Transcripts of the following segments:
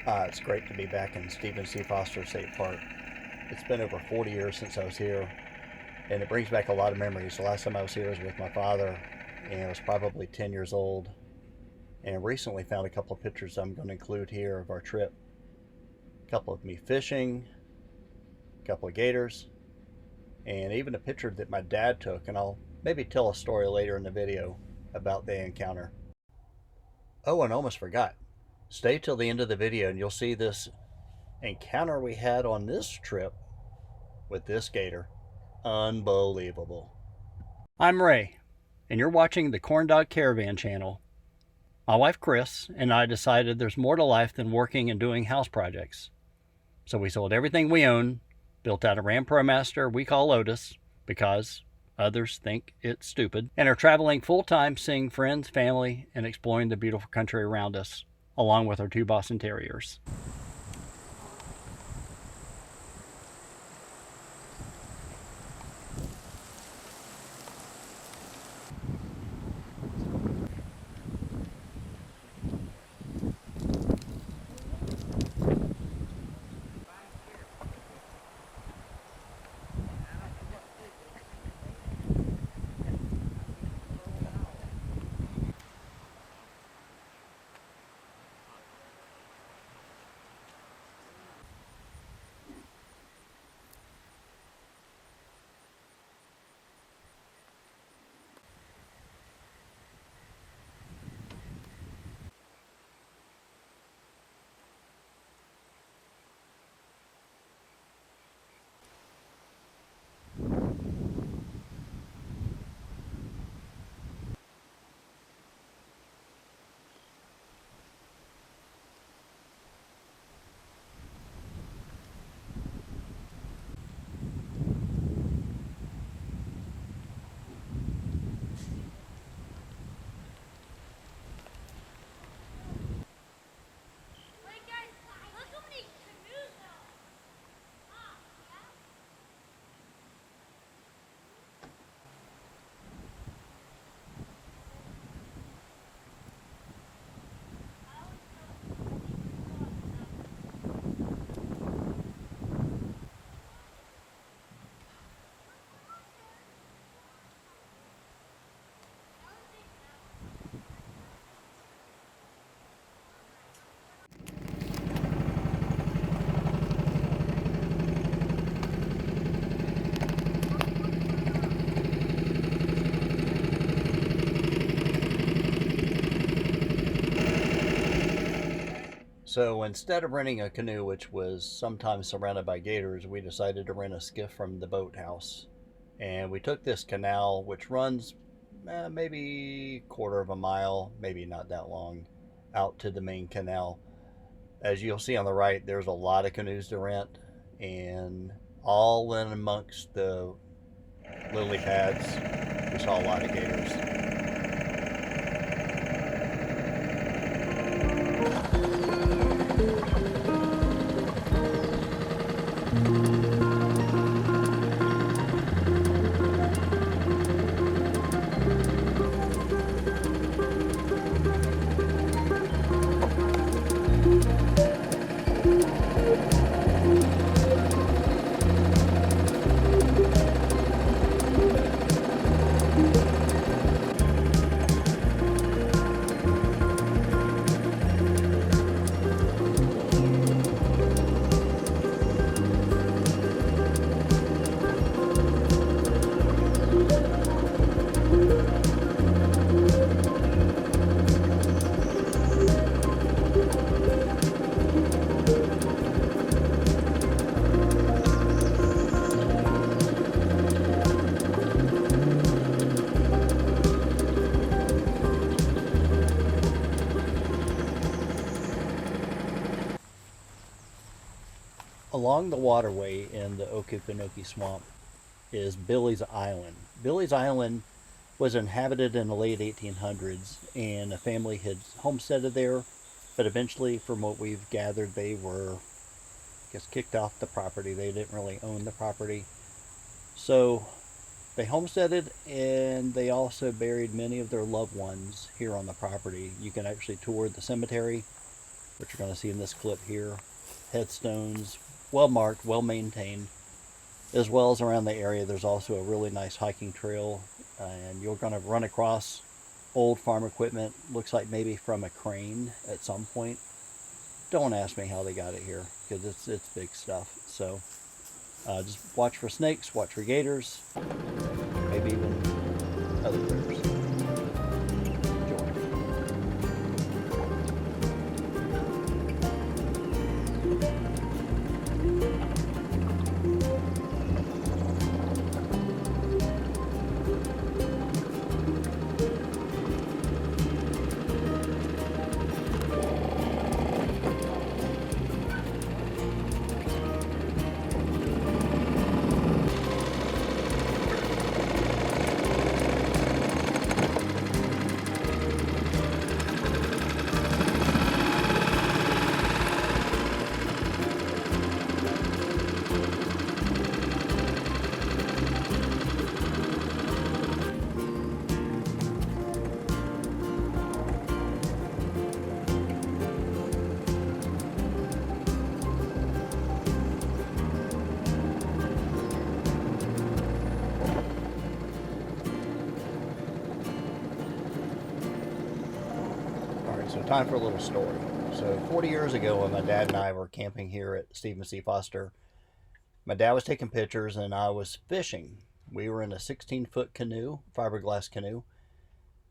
It's great to be back in Stephen C. Foster State Park. It's been over 40 years since I was here, and it brings back a lot of memories. The last time I was here was with my father, and I was probably 10 years old. And recently found a couple of pictures I'm going to include here of our trip. A couple of me fishing, a couple of gators, and even a picture that my dad took. And I'll maybe tell a story later in the video about the encounter. Oh, and I almost forgot. Stay till the end of the video and you'll see this encounter we had on this trip with this gator. Unbelievable. I'm Ray, and you're watching the Corn Dog Caravan channel. My wife Chris and I decided there's more to life than working and doing house projects. So we sold everything we own, built out a Ram ProMaster we call Lotus because others think it's stupid, and are traveling full-time seeing friends, family, and exploring the beautiful country around us, along with our 2 Boston Terriers. So instead of renting a canoe, which was sometimes surrounded by gators, we decided to rent a skiff from the boathouse. And we took this canal, which runs maybe a quarter of a mile, maybe not that long, out to the main canal. As you'll see on the right, there's a lot of canoes to rent, and all in amongst the lily pads, we saw a lot of gators. Along the waterway in the Okefenokee Swamp is Billy's Island. Billy's Island was inhabited in the late 1800s, and a family had homesteaded there, but eventually, from what we've gathered, they were, I guess, kicked off the property. They didn't really own the property. So they homesteaded, and they also buried many of their loved ones here on the property. You can actually tour the cemetery which you're going to see in this clip here. Headstones, well marked, well maintained, as well as around the area. There's also a really nice hiking trail, and you're going to run across old farm equipment. Looks like maybe from a crane at some point. Don't ask me how they got it here, because it's big stuff. So just watch for snakes, watch for gators, maybe even other critters. Enjoy. So time for a little story. So 40 years ago when my dad and I were camping here at Stephen C. Foster, my dad was taking pictures and I was fishing. We were in a 16-foot canoe, fiberglass canoe.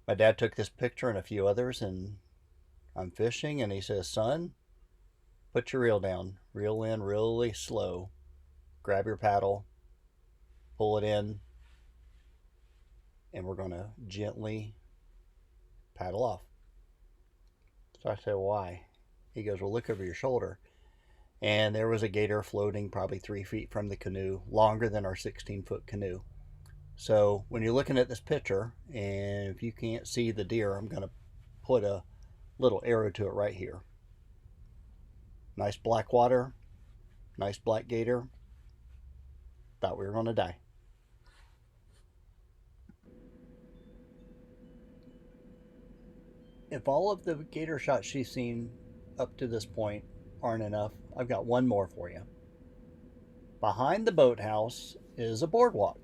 My dad took this picture and a few others, and I'm fishing and he says, "Son, put your reel down. Reel in really slow. Grab your paddle, pull it in, and we're going to gently paddle off." So I said, "Why?" He goes, "Well, look over your shoulder." And there was a gator floating probably 3 feet from the canoe, longer than our 16-foot canoe. So when you're looking at this picture, and if you can't see the deer, I'm going to put a little arrow to it right here. Nice black water, nice black gator. Thought we were going to die. If all of the gator shots she's seen up to this point aren't enough, I've got one more for you. Behind the boathouse is a boardwalk.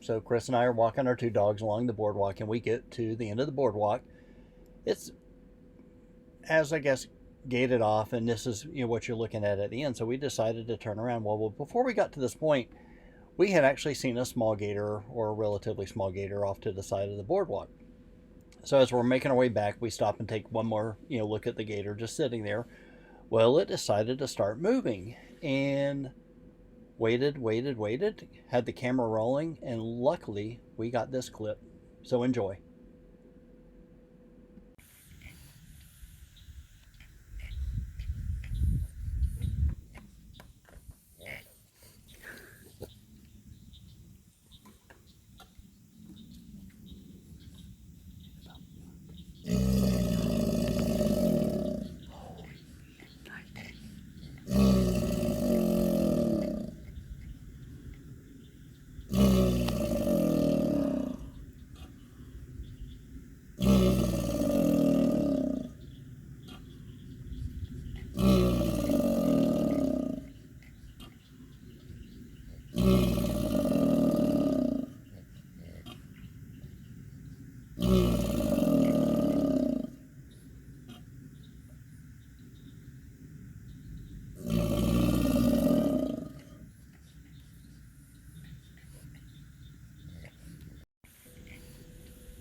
So Chris and I are walking our two dogs along the boardwalk, and we get to the end of the boardwalk. It's, as I guess, gated off, and this is what you're looking at the end. So we decided to turn around. Well, before we got to this point, we had actually seen a small gator, or a relatively small gator, off to the side of the boardwalk. So as we're making our way back, we stop and take one more look at the gator just sitting there. Well, it decided to start moving, and waited, had the camera rolling, and luckily we got this clip. So enjoy.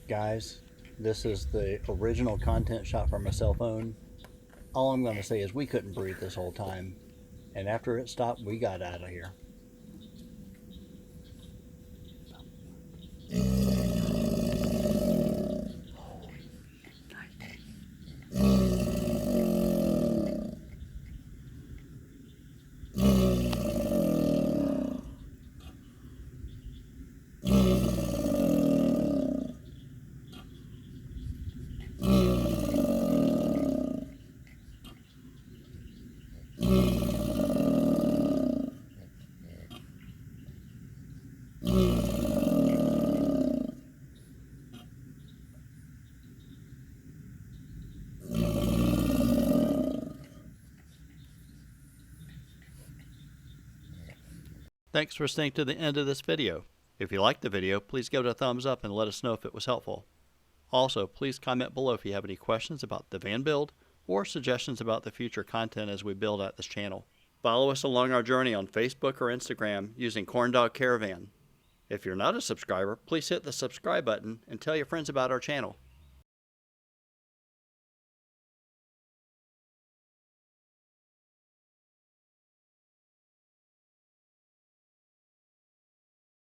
Guys, this is the original content shot from my cell phone. All I'm going to say is we couldn't breathe this whole time, and after it stopped, we got out of here. Thanks for staying to the end of this video. If you liked the video, please give it a thumbs up and let us know if it was helpful. Also, please comment below if you have any questions about the van build or suggestions about the future content as we build out this channel. Follow us along our journey on Facebook or Instagram using Corndog Caravan. If you're not a subscriber, please hit the subscribe button and tell your friends about our channel.